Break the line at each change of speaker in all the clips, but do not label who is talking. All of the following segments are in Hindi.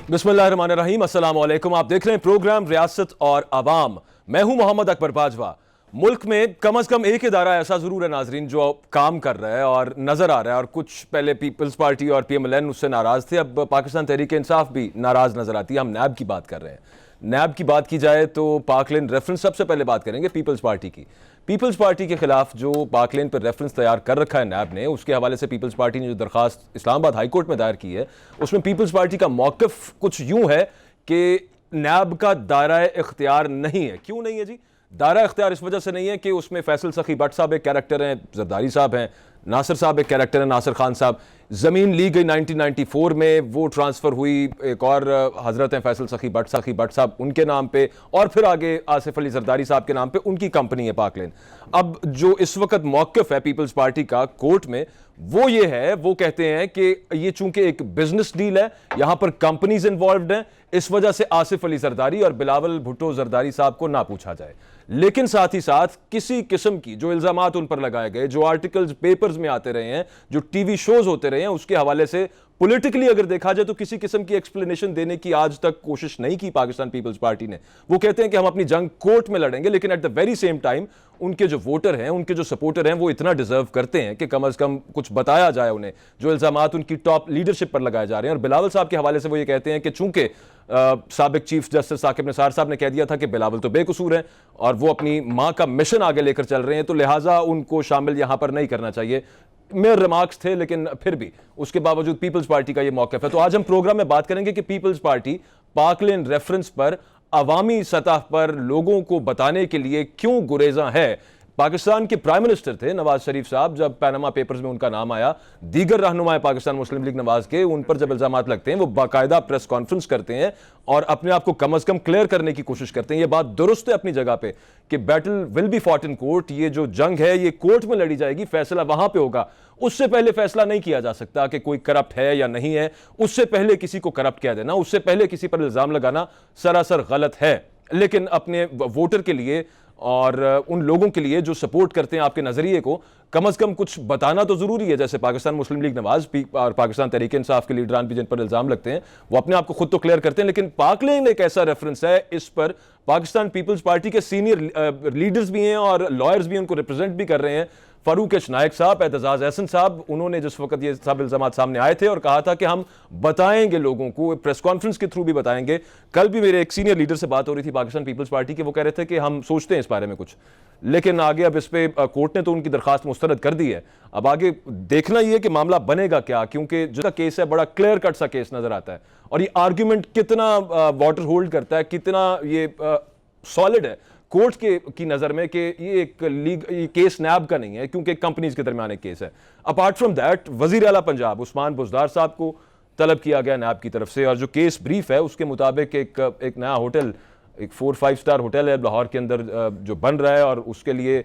बिस्मिल्लाहिर्रहमानिर्रहीम, अस्सलाम वालेकुम। आप देख रहे हैं प्रोग्राम रियासत और आवाम। मैं हूं मोहम्मद अकबर बाजवा। मुल्क में कम से कम एक इदारा ऐसा जरूर है नाजरीन जो काम कर रहा है और नजर आ रहा है, और कुछ पहले पीपल्स पार्टी और PMLN उससे नाराज थे, अब पाकिस्तान तहरीक इंसाफ भी नाराज नजर आती है। हम नैब की बात कर रहे हैं। नैब की बात की जाए तो पाकलेन रेफरेंस सबसे पहले बात करेंगे पीपल्स पार्टी की। पीपल्स पार्टी के खिलाफ जो पाकलेन पर रेफरेंस तैयार कर रखा है नैब ने, उसके हवाले से पीपल्स पार्टी ने जो दरखास्त इस्लामाबाद हाई कोर्ट में दायर की है, उसमें पीपल्स पार्टी का मौक़िफ़ कुछ यूं है कि नैब का दायरा इख्तियार नहीं है। क्यों नहीं है जी? दायरा इख्तियार इस वजह से नहीं है कि उसमें फैसल सखी भट्ट साहब एक कैरेक्टर हैं, जरदारी साहब हैं, नासिर साहब एक कैरेक्टर हैं, नासिर खान साहब। ज़मीन ली गई 1994 में, वो ट्रांसफ़र हुई एक और हज़रत हैं फैसल सखी भट्ट साहब उनके नाम पे, और फिर आगे आसिफ अली जरदारी साहब के नाम पे उनकी कंपनी है पाकलेन। अब जो इस वक्त मौक़िफ़ है पीपल्स पार्टी का कोर्ट में, वो ये है, वो कहते हैं कि ये चूंकि एक बिजनेस डील है, यहां पर कंपनीज इन्वॉल्व्ड हैं, इस वजह से आसिफ अली जरदारी और बिलावल भुट्टो जरदारी साहब को ना पूछा जाए। लेकिन साथ ही साथ किसी किस्म की जो इल्जामात उन पर लगाए गए, जो आर्टिकल्स पेपर्स में आते रहे हैं, जो टीवी शोज होते रहे हैं, उसके हवाले से पॉलिटिकली अगर देखा जाए तो किसी किस्म की एक्सप्लेनेशन देने की आज तक कोशिश नहीं की पाकिस्तान पीपल्स पार्टी ने। वो कहते हैं कि हम अपनी जंग कोर्ट में लड़ेंगे, लेकिन at the very same time उनके जो वोटर हैं, उनके जो सपोर्टर हैं, वो इतना डिजर्व करते हैं कि कम से कम कुछ बताया जाए उन्हें, जो इल्जामात उनकी टॉप लीडरशिप पर लगाए जा रहे हैं। और बिलावल साहब के हवाले से वो ये कहते हैं कि चूंकि साबिक चीफ जस्टिस साकिब निसार साहब ने कह दिया था कि बिलावल तो बेकसूर हैं और वो अपनी मां का मिशन आगे लेकर चल रहे हैं, तो लिहाजा उनको शामिल यहां पर नहीं करना चाहिए। मेरे रिमार्क्स थे, लेकिन फिर भी उसके बावजूद पीपल्स पार्टी का ये मौक़िफ़ है। तो आज हम प्रोग्राम में बात करेंगे कि पीपल्स पार्टी पाकलेन रेफरेंस पर अवामी सतह पर लोगों को बताने के लिए क्यों गुरेजा है। पाकिस्तान के प्राइम मिनिस्टर थे नवाज शरीफ साहब, जब पैनामा पेपर्स में उनका नाम आया, दीगर रहनुमाए पाकिस्तान मुस्लिम लीग नवाज के, उन पर जब इल्जामात लगते हैं, वो बाकायदा प्रेस कॉन्फ्रेंस करते हैं और अपने आप को कम से कम क्लियर करने की कोशिश करते हैं। ये बात दुरुस्त है अपनी जगह पे कि battle will be fought in court, ये जो जंग है ये कोर्ट में लड़ी जाएगी, फैसला वहां पे होगा। उससे पहले फैसला नहीं किया जा सकता कि कोई करप्ट है या नहीं है, उससे पहले किसी को करप्ट कह देना, उससे पहले किसी पर इल्जाम लगाना सरासर गलत है। लेकिन अपने वोटर के लिए और उन लोगों के लिए जो सपोर्ट करते हैं आपके नजरिए को, कम से कम कुछ बताना तो जरूरी है। जैसे पाकिस्तान मुस्लिम लीग नवाज और पाकिस्तान तहरीक इंसाफ के लीडरान भी जिन पर इल्जाम लगते हैं, वो अपने आप को खुद तो क्लियर करते हैं, लेकिन पाकलेन एक ऐसा रेफरेंस है, इस पर पाकिस्तान पीपल्स पार्टी के सीनियर लीडर्स भी हैं और लॉयर्स भी उनको रिप्रेजेंट भी कर रहे हैं। फारूक एच नायक साहब, एतजाज एहसन साहब, उन्होंने जिस वक्त ये सब इल्जामात सामने आए थे और कहा था कि हम बताएंगे लोगों को, प्रेस कॉन्फ्रेंस के थ्रू भी बताएंगे। कल भी मेरे एक सीनियर लीडर से बात हो रही थी पाकिस्तान पीपल्स पार्टी के, वो कह रहे थे कि हम सोचते हैं इस बारे में कुछ, लेकिन आगे अब इस पे कोर्ट ने तो उनकी दरखास्त मुस्तरद कर दी है। अब आगे देखना यह है कि मामला बनेगा क्या, क्योंकि जिसका केस है बड़ा क्लियर कट सा केस नजर आता है, और ये आर्ग्यूमेंट कितना वाटर होल्ड करता है, कितना ये सॉलिड है कोर्ट की नजर में कि ये एक ये केस नैब का नहीं है, क्योंकि कंपनीज के दरमियान एक केस है। अपार्ट फ्रॉम दैट, वजीर आला पंजाब उस्मान बुज़दार साहब को तलब किया गया नैब की तरफ से, और जो केस ब्रीफ है उसके मुताबिक एक नया होटल, एक 4-5 स्टार होटल है लाहौर के अंदर जो बन रहा है, और उसके लिए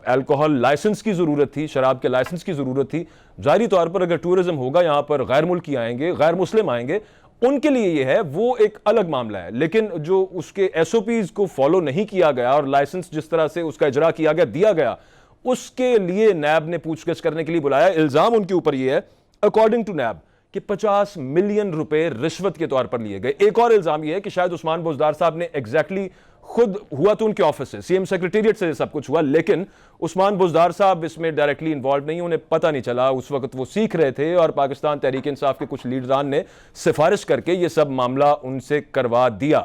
अल्कोहल लाइसेंस की ज़रूरत थी, शराब के लाइसेंस की ज़रूरत थी। ज़ाहिरी तौर पर अगर टूरिज्म होगा, यहाँ पर गैर मुल्की आएंगे, गैर मुस्लिम आएंगे, उनके लिए ये है, वो एक अलग मामला है। लेकिन जो उसके SOPs को फॉलो नहीं किया गया और लाइसेंस जिस तरह से उसका इजरा किया गया, दिया गया, उसके लिए नैब ने पूछताछ करने के लिए बुलाया। इल्जाम उनके ऊपर ये है, अकॉर्डिंग टू नैब, कि 50 मिलियन रुपए रिश्वत के तौर पर लिए गए। एक और इल्जाम यह है कि शायद उस्मान बुज़दार साहब ने एग्जैक्टली खुद, हुआ तो उनके ऑफिस से, CM सेक्रेटेरिएट से सब कुछ हुआ, लेकिन उस्मान बुज़दार साहब इसमें डायरेक्टली इन्वॉल्व नहीं, उन्हें पता नहीं चला, उस वक्त वो सीख रहे थे, और पाकिस्तान तहरीक इंसाफ के कुछ लीडरान ने सिफारिश करके ये सब मामला उनसे करवा दिया।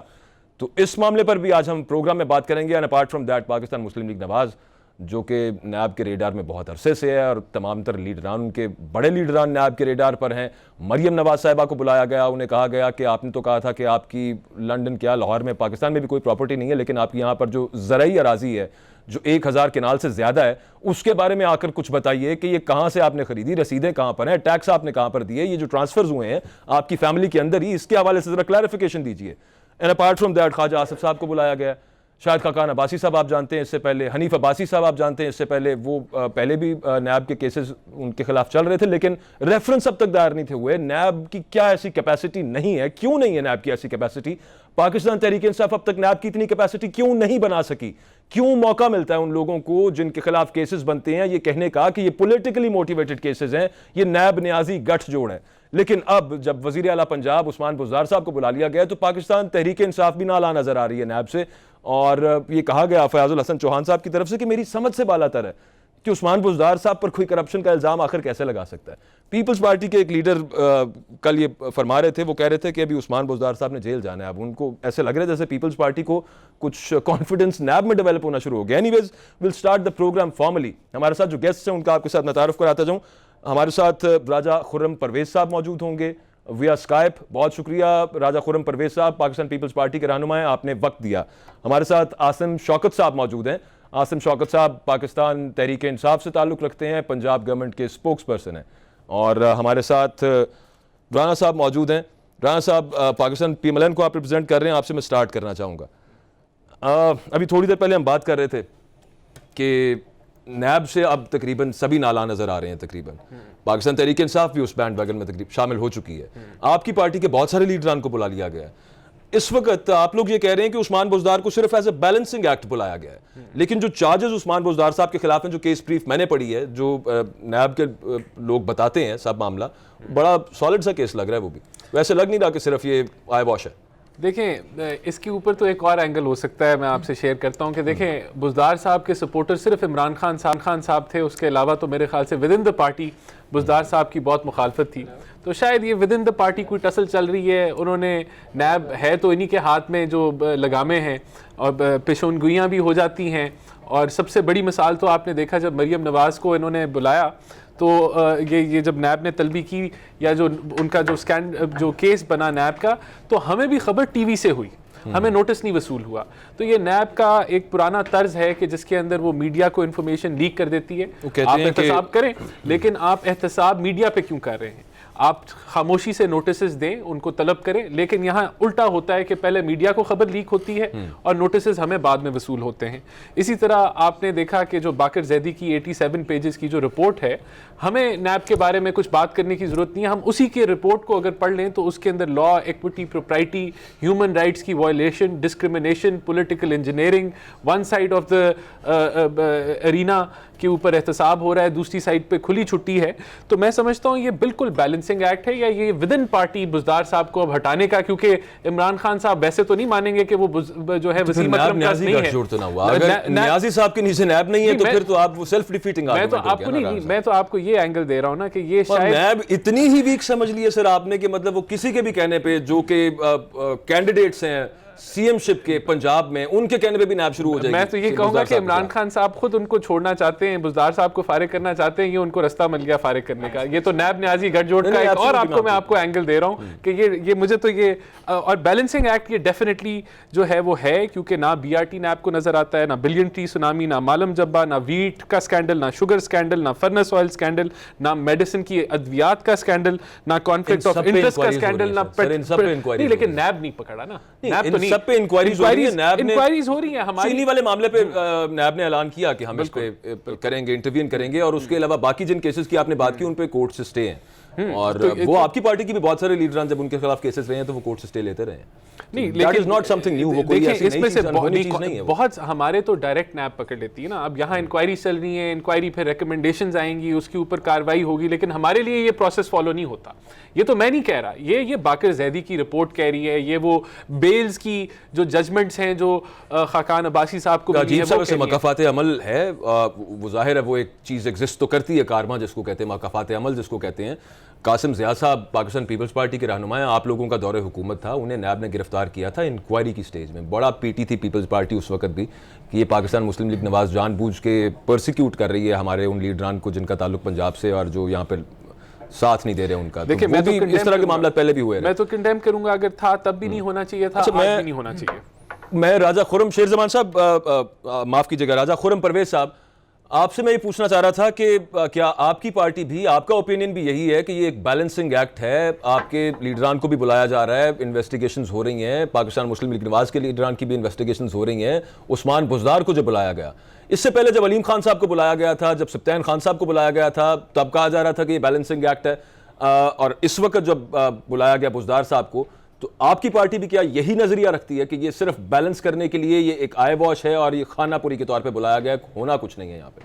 तो इस मामले पर भी आज हम प्रोग्राम में बात करेंगे। And apart from that, Pakistan Muslim league Nawaz, जो कि नैब के रेडार में बहुत अरसे से है, और तमाम तर लीडरान, उनके बड़े लीडरान नैब के रेडार पर हैं। मरियम नवाज साहिबा को बुलाया गया, उन्हें कहा गया कि आपने तो कहा था कि आपकी लंदन क्या लाहौर में, पाकिस्तान में भी कोई प्रॉपर्टी नहीं है, लेकिन आपकी यहाँ पर जो ज़रई अराजी है जो 1000 किनाल से ज़्यादा है, उसके बारे में आकर कुछ बताइए कि ये कहाँ से आपने खरीदी, रसीदें कहाँ पर हैं, टैक्स आपने कहाँ पर दिए, ये जो ट्रांसफर्स हुए हैं आपकी फैमिली के अंदर ही, इसके हवाले से ज़रा क्लैरिफिकेशन दीजिए। And apart from that, Khawaja Asif साहब को बुलाया गया। शाहिद खाकान अब्बासी साहब आप जानते हैं, इससे पहले हनीफ अब्बासी साहब आप जानते हैं, इससे पहले वो पहले भी नैब के केसेस उनके खिलाफ चल रहे थे, लेकिन रेफरेंस अब तक दायर नहीं थे हुए। नैब की क्या ऐसी कैपेसिटी नहीं है, क्यों नहीं है नैब की ऐसी कैपेसिटी? पाकिस्तान तहरीक इंसाफ अब तक नैब की इतनी कैपेसिटी क्यों नहीं बना सकी क्यों मौका मिलता है उन लोगों को जिनके खिलाफ केसेस बनते हैं ये कहने का कि ये पॉलिटिकली मोटिवेटेड केसेस हैं, ये नैब न्याजी गठजोड़ है। लेकिन अब जब वजीर आला पंजाब उस्मान बुज़दार साहब को बुला लिया गया तो पाकिस्तान तहरीक इंसाफ भी नाला नजर आ रही है नैब से, और ये कहा गया फयाजुल हसन चौहान साहब की तरफ से कि मेरी समझ से बालातर है कि उस्मान बुज़दार साहब पर कोई करप्शन का इल्ज़ाम आखिर कैसे लगा सकता है। पीपल्स पार्टी के एक लीडर कल ये फरमा रहे थे, वो कह रहे थे कि अभी उस्मान बुज़दार साहब ने जेल जाना है। अब उनको ऐसे लग रहा है जैसे पीपल्स पार्टी को कुछ कॉन्फिडेंस नैब में डेवलप होना शुरू हो गया। Anyways will start the programme formally. हमारे साथ जो गेस्ट हैं उनका आपके साथ मैं तारुफ कराता जाऊँ। हमारे साथ राजा खुर्रम परवेज साहब मौजूद होंगे विया स्काइप। बहुत शुक्रिया राजा खुर्रम परवेज साहब, पाकिस्तान पीपल्स पार्टी के रहनुमा हैं, आपने वक्त दिया। हमारे साथ आसिम शौकत साहब मौजूद हैं। आसिम शौकत साहब पाकिस्तान तहरीक इंसाफ से ताल्लुक़ रखते हैं, पंजाब गवर्नमेंट के स्पोक्स पर्सन हैं। और हमारे साथ राना साहब मौजूद हैं। राना साहब पाकिस्तान PMLN को आप रिप्रेजेंट कर रहे हैं, आपसे मैं स्टार्ट करना चाहूँगा। अभी थोड़ी देर पहले हम बात कर रहे थे कि नैब से अब तकरीबन सभी नाला नजर आ रहे हैं। तकरीबन पाकिस्तान तहरीक इंसाफ भी उस बैंड वैगन में तकरीबन शामिल हो चुकी है। आपकी पार्टी के बहुत सारे लीडरान को बुला लिया गया है। इस वक्त आप लोग ये कह रहे हैं कि उस्मान बुज़दार को सिर्फ एज ए बैलेंसिंग एक्ट बुलाया गया है, लेकिन जो चार्जेस उस्मान बुज़दार साहब के खिलाफ हैं, जो केस ब्रीफ मैंने पढ़ी है, जो नैब के लोग बताते हैं, सब मामला बड़ा सॉलिड सा केस लग रहा है। वो भी वैसे लग नहीं रहा कि सिर्फ ये आई वॉश है।
देखें, इसके ऊपर तो एक और एंगल हो सकता है, मैं आपसे शेयर करता हूं कि देखें, बुज़दार साहब के सपोर्टर सिर्फ इमरान खान साहब थे, उसके अलावा तो मेरे ख्याल से with in the party Buzdar साहब की बहुत मुखालफत थी। तो शायद ये विद इन द पार्टी कोई टसल चल रही है। उन्होंने नैब है तो इन्हीं के हाथ में जो लगामे हैं और पेशोनगोइयाँ भी हो जाती हैं। और सबसे बड़ी मिसाल तो आपने देखा जब मरीम नवाज़ को इन्होंने बुलाया तो ये जब नैब ने तलबी की या जो उनका जो केस बना नैब का, तो हमें भी खबर टीवी से हुई, हमें नोटिस नहीं वसूल हुआ। तो ये नैब का एक पुराना तर्ज है कि जिसके अंदर वो मीडिया को इन्फॉर्मेशन लीक कर देती है। आप एहतसाब करें, लेकिन आप एहतसाब मीडिया पे क्यों कर रहे हैं? आप खामोशी से नोटिसेस दें, उनको तलब करें। लेकिन यहाँ उल्टा होता है कि पहले मीडिया को खबर लीक होती है और नोटिसेस हमें बाद में वसूल होते हैं। इसी तरह आपने देखा कि जो बाकर जैदी की 87 पेजेस की जो रिपोर्ट है, हमें नैब के बारे में कुछ बात करने की ज़रूरत नहीं है। हम उसी के रिपोर्ट को अगर पढ़ लें तो उसके अंदर law, equity, propriety, human rights की violation, discrimination, political engineering, one side of the arena के ऊपर एहतसाब हो रहा है, दूसरी साइड पे खुली छुट्टी है। तो मैं समझता हूँ ये बिल्कुल बैलेंसिंग एक्ट है, या ये विद इन पार्टी बुज़दार साहब को अब हटाने का, क्योंकि इमरान खान साहब वैसे तो नहीं मानेंगे कि वो जो है वसीम अकरम का नहीं है।
तो ना हुआ, अगर न्याजी साहब के नीचे नैब नहीं है तो फिर तो आप सेल्फ डिफीटिंग
मैं तो आपको ये एंगल दे रहा हूँ ना कि ये शायद
नैब इतनी ही वीक समझ ली है सर आपने कि मतलब वो किसी के भी कहने पे जो कि कैंडिडेट्स हैं सीएमशिप के पंजाब में, उनके कहने पे भी नैब शुरू हो जाएगी।
मैं तो ये कहूंगा कि इमरान खान साहब खुद उनको छोड़ना चाहते हैं, बुज़दार साहब को फारिग करना चाहते हैं, ये उनको रास्ता मिल गया फारिग करने का। ये तो नैब न्याजी गठजोड़ का एक और मैं आपको एंगल दे रहा हूँ कि ये मुझे तो ये और बैलेंसिंग एक्ट ये डेफिनेटली जो है वो है, क्योंकि ना BRT नैब को नजर आता है, ना बिलियन ट्री सुनामी, ना मालम जब्बा, ना वीट का स्कैंडल, ना शुगर स्कैंडल, ना फर्नेस ऑयल स्कैंडल, ना मेडिसिन की अद्वियात का स्कैंडल, ना कॉन्फ्लिक्ट ऑफ इंटरेस्ट का स्कैंडल, ना नहीं। लेकिन नैब नहीं पकड़ा ना, नैब तो नहीं, सब पे इंक्वायरीज हो रही है। हमारी
चीनी वाले मामले पे नैब ने ऐलान किया कि हम इस पे करेंगे, इंटरवीन करेंगे, और उसके अलावा बाकी जिन केसेस की आपने बात की उन पे कोर्ट से स्टे हैं। और वो आपकी पार्टी की भी बहुत सारे लीडरान जब उनके खिलाफ केसेस रहे हैं तो वो कोर्ट से स्टे लेते रहे हैं।
नहीं,
that is not something new. वो कोई ऐसी
इसमें से
नहीं है।
बहुत हमारे तो डायरेक्ट नैब पकड़ लेती है ना। अब यहाँ इंक्वायरी चल रही है, इंक्वायरी फिर रिकमेंडेशंस आएंगी, उसके ऊपर कार्रवाई होगी, लेकिन हमारे लिए ये प्रोसेस फॉलो नहीं होता। ये तो मैं नहीं कह रहा, ये बाकर जैदी की रिपोर्ट कह रही है, ये वो बेल्स की जो जजमेंट्स हैं जो खाकान अब्बासी साहब को
मकाफात अमल है, वो जाहिर है वो एक चीज़ एग्जिस्ट तो करती है, कारमा जिसको कहते हैं, मकाफात अमल जिसको कहते हैं। कासिम ज़िया साहब पाकिस्तान पीपल्स पार्टी के रहनुमा हैं, आप लोगों का दौरे हुकूमत था, उन्हें नैब ने गिरफ्तार किया था इंक्वायरी की स्टेज में। बड़ा पीटी थी पीपल्स पार्टी उस वक्त भी कि ये पाकिस्तान मुस्लिम लीग नवाज जानबूझ के परसिक्यूट कर रही है हमारे उन लीडरान को जिनका ताल्लुक पंजाब से और जो यहाँ पर साथ नहीं दे रहे उनका।
देखिए, मैं तो
इस तरह के मामला पहले भी हुए,
मैं तो कंडेम करूंगा, अगर था तब भी नहीं होना चाहिए था, आज भी नहीं होना चाहिए।
मैं राजा खुर्रम शेर जमान साहब, माफ कीजिएगा, राजा खुर्रम परवेज साहब, आपसे मैं ये पूछना चाह रहा था कि क्या आपकी पार्टी भी, आपका ओपिनियन भी यही है कि ये एक बैलेंसिंग एक्ट है? आपके लीडरान को भी बुलाया जा रहा है, इन्वेस्टिगेशंस हो रही हैं, पाकिस्तान मुस्लिम लीग नवाज के लीडरान की भी इन्वेस्टिगेशंस हो रही हैं, उस्मान बुज़दार को जो बुलाया गया, इससे पहले जब अलीम खान साहब को बुलाया गया था, जब सब्तैन खान साहब को बुलाया गया था, तब कहा जा रहा था कि ये बैलेंसिंग एक्ट है, और इस वक्त जब बुलाया गया बुज़दार साहब को तो आपकी पार्टी भी क्या यही नजरिया रखती है कि ये सिर्फ बैलेंस करने के लिए ये एक आई वॉश है और ये खानापुरी के तौर पे बुलाया गया, होना कुछ नहीं है यहाँ पे?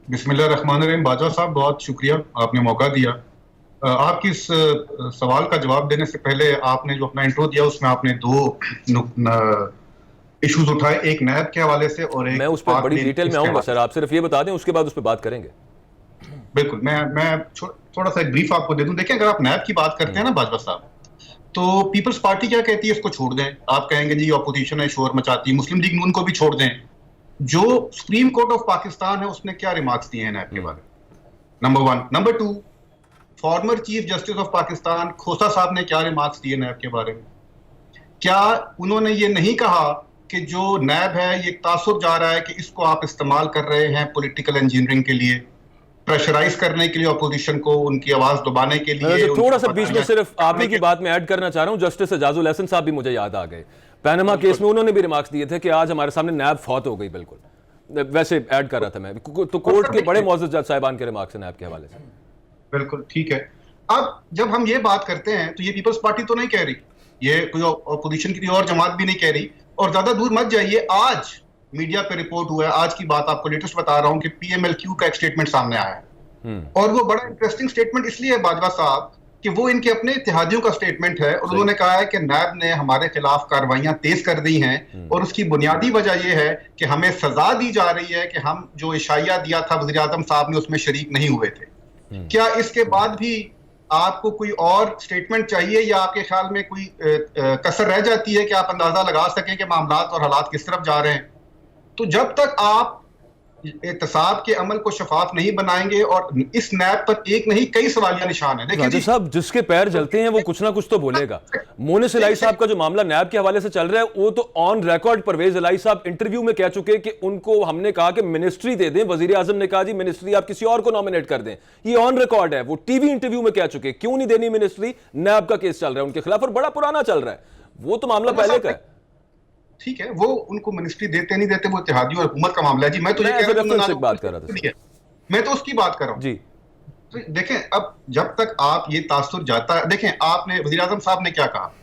बिस्मिल्लाहिर्रहमानिर्रहीम। बाजवा साहब, बहुत शुक्रिया, आपने मौका दिया। आपकी इस सवाल का जवाब देने से पहले आपने जो अपना इंट्रो दिया उसमें आपने दो इश्यूज उठाए, एक नैब के हवाले से और एक
मैं उस पर बड़ी डिटेल में आऊंगा सर, आप सिर्फ ये बता दें, उसके बाद उस पर बात करेंगे।
बिल्कुल, मैं थोड़ा सा एक ब्रीफ आपको दे दूं। देखिए, अगर आप नैब की बात करते हैं ना बाजवा साहब, तो पीपल्स पार्टी क्या कहती है, इसको छोड़ दें। आप कहेंगे जी ऑपोजिशन है, शोर मचाती है। मुस्लिम लीग नून को भी छोड़ दें। जो सुप्रीम कोर्ट ऑफ पाकिस्तान है उसने क्या रिमार्क्स दिए हैं नैब के बारे में, number 1। Number 2, former chief justice of Pakistan Khosa साहब ने क्या रिमार्क्स दिए नैब के बारे में? क्या उन्होंने ये नहीं कहा कि जो नैब है ये तासुर जा रहा है कि इसको आप इस्तेमाल कर रहे हैं पॉलिटिकल इंजीनियरिंग के लिए, प्रेशराइज करने के लिए ऑपोजिशन को, उनकी आवाज दबाने के लिए?
तो थोड़ा सा बीच में सिर्फ आप ही की बात में ऐड करना चाह रहा हूं, जस्टिस एजाजुल एहसन साहब भी मुझे याद आ गए। पैनामा केस में उन्होंने भी रिमार्क्स दिए थे कि आज हमारे सामने नैब फौत हो गई। बिल्कुल वैसे ऐड कर रहा था मैं, तो कोर्ट के बड़े मौजूद जज साहिबान के रिमार्क्स हैं नैब के हवाले से।
बिल्कुल ठीक है। अब जब हम ये बात करते हैं तो ये पीपल्स पार्टी तो नहीं कह रही, ये कोई अपोजिशन की और जमात भी नहीं कह रही। और ज्यादा दूर मत जाइए, आज मीडिया पे रिपोर्ट हुआ है, आज की बात आपको लेटेस्ट बता रहा हूं कि पीएमएलक्यू का एक स्टेटमेंट सामने आया है। और वो बड़ा इंटरेस्टिंग स्टेटमेंट इसलिए है बाजवा साहब कि वो इनके अपने इत्तेहादियों का स्टेटमेंट है। और उन्होंने कहा है कि नैब ने हमारे खिलाफ कार्रवाइयां तेज कर दी हैं और उसकी बुनियादी वजह यह है कि हमें सजा दी जा रही है कि हम जो इशाया दिया था वज़ीर आज़म साहब ने उसमें शरीक नहीं हुए थे। क्या इसके बाद भी आपको कोई और स्टेटमेंट चाहिए, या आपके ख्याल में कोई कसर रह जाती है कि आप अंदाजा लगा सकें कि मामलात और हालात किस तरफ जा रहे हैं? तो जब तक आप एहतसाब के अमल को शफाफ नहीं बनाएंगे, और इस नैब पर एक नहीं कई सवालिया निशान है। देखिए
साहब, जिसके पैर जलते हैं वो कुछ ना कुछ तो बोलेगा। मोनिस इलाही साहब का जो मामला नैब के हवाले से चल रहा है, वो तो ऑन रिकॉर्ड परवेज इलाही साहब इंटरव्यू में कह चुके कि उनको हमने कहा कि मिनिस्ट्री दे दें। वजीर आजम ने कहा जी मिनिस्ट्री आप किसी और को नॉमिनेट कर दें। ये ऑन रिकॉर्ड है, वो टीवी इंटरव्यू में कह चुके। क्यों नहीं देनी मिनिस्ट्री? नैब का केस चल रहा है उनके खिलाफ और बड़ा पुराना चल रहा है, वो तो मामला पहले का है।
ठीक है, वो उनको मिनिस्ट्री देते नहीं देते वो इत्तेहादी और हुकूमत का मामला है जी। मैं तो ये कह रहा हूं,
बात कर रहा था,
मैं तो उसकी बात कर रहा हूं
जी।
तो देखें, अब जब तक आप ये तासुर जाता है, देखें आपने वज़ीर आज़म साहब ने क्या कहा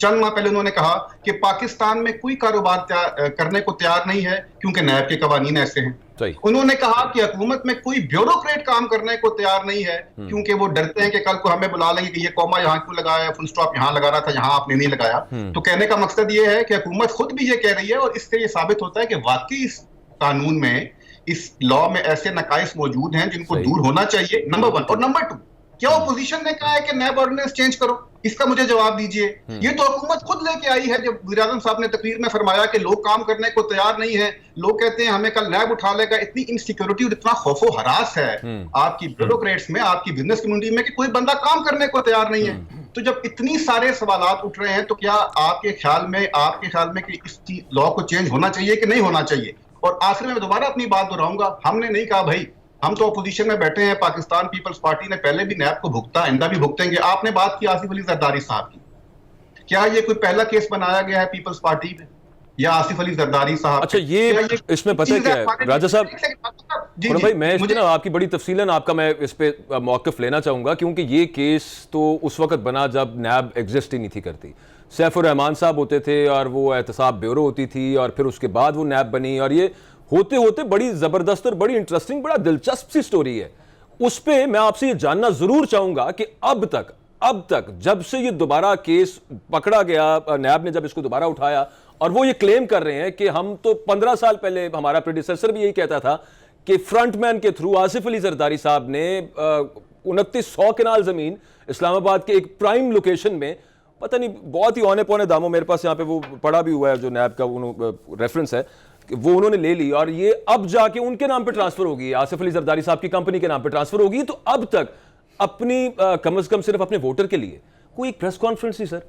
चंद माह पहले, उन्होंने कहा कि पाकिस्तान में कोई कारोबार करने को तैयार नहीं है क्योंकि नैब के कवानीन ऐसे हैं। उन्होंने कहा कि हुकूमत में कोई ब्यूरोक्रेट काम करने को तैयार नहीं है क्योंकि वो डरते हैं कि कल को हमें बुला लेंगे कि ये कौमा यहाँ क्यों लगाया, फुल स्टॉप यहाँ लगा रहा था, यहाँ आपने नहीं लगाया। तो कहने का मकसद ये है कि हुकूमत खुद भी ये कह रही है, और इससे ये साबित होता है कि वाकई इस कानून में, इस लॉ में ऐसे नकाइस मौजूद हैं जिनको दूर होना चाहिए, नंबर 1। और नंबर 2, क्या ओपोजिशन ने कहा है कि नैब ऑर्डिनेंस चेंज करो? इसका मुझे जवाब दीजिए। ये तो हुकूमत खुद लेके आई है। जब वज़ीर आज़म साहब ने तकरीर में फरमाया कि लोग काम करने को तैयार नहीं है, लोग कहते हैं हमें कल नैब उठा लेगा, इतनी इनसिक्योरिटी और इतना खौफो हरास है आपकी ब्यूरोक्रेट्स में, आपकी बिजनेस कम्युनिटी में कि कोई बंदा काम करने को तैयार नहीं है। तो जब इतनी सारे सवालात उठ रहे हैं तो क्या आपके ख्याल में कि इस लॉ को चेंज होना चाहिए कि नहीं होना चाहिए? और आखिर में मैं दोबारा अपनी बात दोहराऊंगा, हमने नहीं कहा भाई हम तो अपोजिशन में बैठे हैं। पाकिस्तान पीपल्स पार्टी ने पहले भी नैब को भुगता, आइंदा भी भुगतेंगे। आपने बात की आसिफ अली जरदारी साहब की, क्या ये कोई पहला केस बनाया गया है पीपल्स पार्टी में या आसिफ अली जरदारी साहब?
अच्छा, ये इसमें पता है क्या है राजा साहब, भाई मैं इसमें ना आपकी बड़ी तफसीलन आपका मैं इस पे मौक़िफ़ लेना चाहूंगा, क्योंकि ये केस तो उस वक्त बना जब नैब एग्जिस्ट ही नहीं थी करती। सैफुर रहमान साहब होते थे और वो एहतसाब ब्यूरो होती थी, और फिर उसके बाद वो नैब बनी, और ये होते होते बड़ी जबरदस्त और बड़ी इंटरेस्टिंग, बड़ा दिलचस्प सी स्टोरी है। उस पे मैं आपसे ये जानना जरूर चाहूंगा कि अब तक जब से ये दोबारा केस पकड़ा गया, नैब ने जब इसको दोबारा उठाया, और वो ये क्लेम कर रहे हैं कि हम तो 15 साल पहले, हमारा प्रेडिसेसर भी यही कहता था कि फ्रंटमैन के थ्रू आसिफ अली जरदारी साहब ने 2900 कनाल जमीन इस्लामाबाद के एक प्राइम लोकेशन में, पता नहीं बहुत ही औने पौने दामों, मेरे पास यहाँ पे वो पड़ा भी हुआ है जो नैब का रेफरेंस है, वो उन्होंने ले ली, और ये अब जाके उनके नाम पे ट्रांसफर होगी, आसिफ अली जरदारी साहब की कंपनी के नाम पे ट्रांसफर होगी। तो अब तक अपनी कम से कम सिर्फ अपने वोटर के लिए कोई प्रेस कॉन्फ्रेंस ही सर,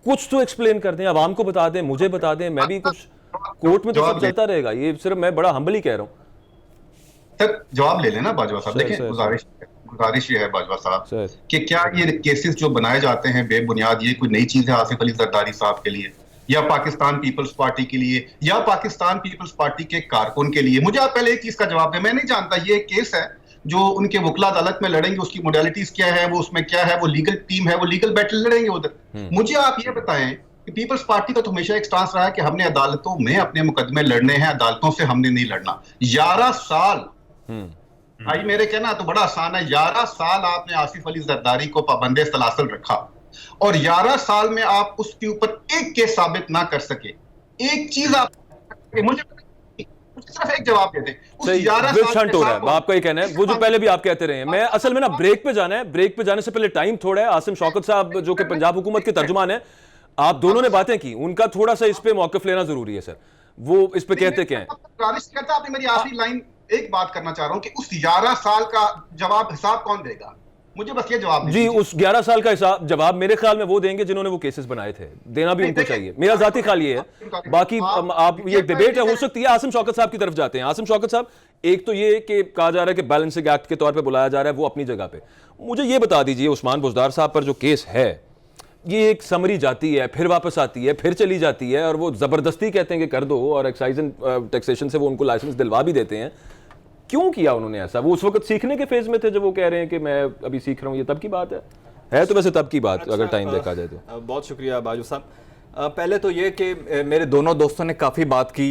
कुछ तो एक्सप्लेन कर दें, आवाम को बता दें, मुझे बता दें, मैं भी कुछ कोर्ट में तो सब चलता रहेगा। ये सिर्फ मैं बड़ा हम्बली कह रहा हूँ
सर, जवाब ले लेना बाजवा साहब। देखिए, गुजारिश ये है बाजवा साहब कि क्या ये केसेस जो बनाए जाते हैं बेबुनियाद, ये कोई नई चीज है आसिफ अली जरदारी साहब के लिए या पाकिस्तान पीपल्स पार्टी के लिए या पाकिस्तान पीपल्स पार्टी के कारकुन के लिए? मुझे आप पहले एक चीज का जवाब दें, मैं नहीं जानता ये केस है जो उनके वकला अदालत में लड़ेंगे उसकी मोडालिटीज क्या है, वो उसमें क्या है, वो लीगल टीम है, वो लीगल बैटल लड़ेंगे उधर। मुझे आप ये बताएं कि पीपल्स पार्टी का तो हमेशा एक स्टांस रहा है कि हमने अदालतों में अपने मुकदमे लड़ने हैं, अदालतों से हमने नहीं लड़ना। 11 साल भाई मेरे कहना तो बड़ा आसान है, 11 साल आपने आसिफ अली जरदारी को पाबंदे सलासल रखा और 11 साल में आप उसके ऊपर एक केस साबित ना कर सके। एक चीज आप मुझे सिर्फ एक जवाब देते, उस 11 साल
हो रहा है आपका ये कहना है, वो जो पहले भी आप कहते रहे हैं। मैं असल में ना ब्रेक पे जाना है, ब्रेक पे जाने से पहले टाइम थोड़ा है। आसिम शौकत साहब जो कि पंजाब हुकूमत के तर्जुमान है, आप दोनों ने बातें की, उनका थोड़ा सा इस पे मौकफ लेना जरूरी है सर। वो इस पे कहते क्या है?
आपने मेरी आखिरी लाइन एक बात करना चाह रहा हूं कि उस 11 साल का जवाब हिसाब कौन देगा? मुझे बस ये जवाब
जी, उस 11 साल का हिसाब जवाब मेरे ख्याल में वो देंगे जिन्होंने वो केसेस बनाए थे, देना भी उनको चाहिए। मेरा जाती ख्याल ये है, बाकी आप ये डिबेट है, हो सकती है। आसिम शौकत साहब की तरफ जाते हैं। आसिम शौकत साहब, एक तो ये कि कहा जा रहा है कि बैलेंसिंग एक्ट के तौर पे बुलाया जा रहा है, वो अपनी जगह पे। मुझे ये बता दीजिए, उस्मान बुज़दार साहब पर जो केस है, ये एक समरी जाती है, फिर वापस आती है, फिर चली जाती है, और वो जबरदस्ती कहते हैं कि कर दो, और एक्साइज एंड टैक्सेशन से वो उनको लाइसेंस दिलवा भी देते हैं। क्यों किया उन्होंने ऐसा? वो उस वक्त सीखने के फेज में थे जब वो कह रहे हैं कि मैं अभी सीख रहा हूँ, ये तब की बात है तो वैसे तब की बात। अच्छा, अगर टाइम देखा जाए तो।
बहुत शुक्रिया बाजू साहब। पहले तो ये कि मेरे दोनों दोस्तों ने काफ़ी बात की,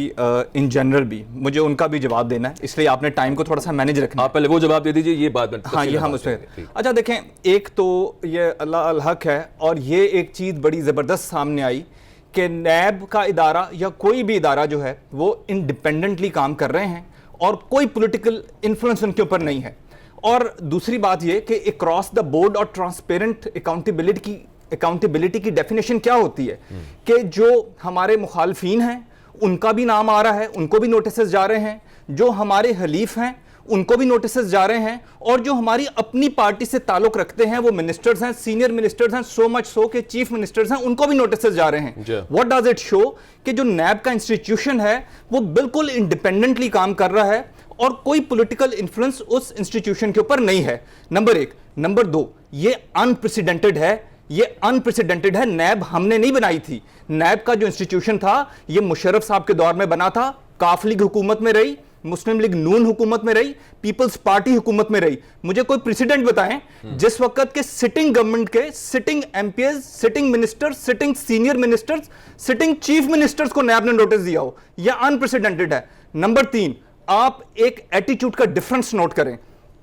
इन जनरल भी मुझे उनका भी जवाब देना है, इसलिए आपने टाइम को थोड़ा सा मैनेज रखना।
आप पहले वो जवाब दे दीजिए, ये बात
हाँ, ये हम उसमें। अच्छा देखें, एक तो ये अल्लाह अल हक है, और ये एक चीज़ बड़ी ज़बरदस्त सामने आई कि नैब का इदारा या कोई भी इदारा जो है वो इंडिपेंडेंटली काम कर रहे हैं और कोई पॉलिटिकल इन्फ्लुएंस उनके ऊपर नहीं है। और दूसरी बात ये कि अक्रॉस द बोर्ड और ट्रांसपेरेंट अकाउंटेबिलिटी की डेफिनेशन क्या होती है कि जो हमारे मुखालफीन हैं उनका भी नाम आ रहा है, उनको भी नोटिस जा रहे हैं, जो हमारे हलीफ हैं उनको भी नोटिस जा रहे हैं, और जो हमारी अपनी पार्टी से ताल्लुक रखते हैं, वो मिनिस्टर्स हैं, सीनियर मिनिस्टर्स हैं, सो मच सो के चीफ मिनिस्टर्स हैं, उनको भी नोटिस जा रहे हैं। व्हाट डज इट शो कि जो नैब का इंस्टीट्यूशन है वो बिल्कुल इंडिपेंडेंटली काम कर रहा है और कोई पॉलिटिकल इन्फ्लुएंस उस इंस्टीट्यूशन के ऊपर नहीं है। नंबर एक। नंबर दो, ये अनप्रेसिडेंटेड है, ये अनप्रेसिडेंटेड है। नैब हमने नहीं बनाई थी। नैब का जो इंस्टीट्यूशन था ये मुशर्रफ साहब के दौर में बना था, काफ लीग हुकूमत में रही, मुस्लिम लीग नून हुकूमत में रही, पीपल्स पार्टी हुकूमत में रही। मुझे कोई प्रेसिडेंट बताएं जिस वक्त के सिटिंग गवर्नमेंट के sitting MPS, sitting minister, sitting senior ministers, sitting chief ministers को नैब ने नोटिस दिया हो। यह अनप्रेसिडेंटेड है। नंबर तीन, आप एक एटीट्यूड का डिफरेंस नोट करें।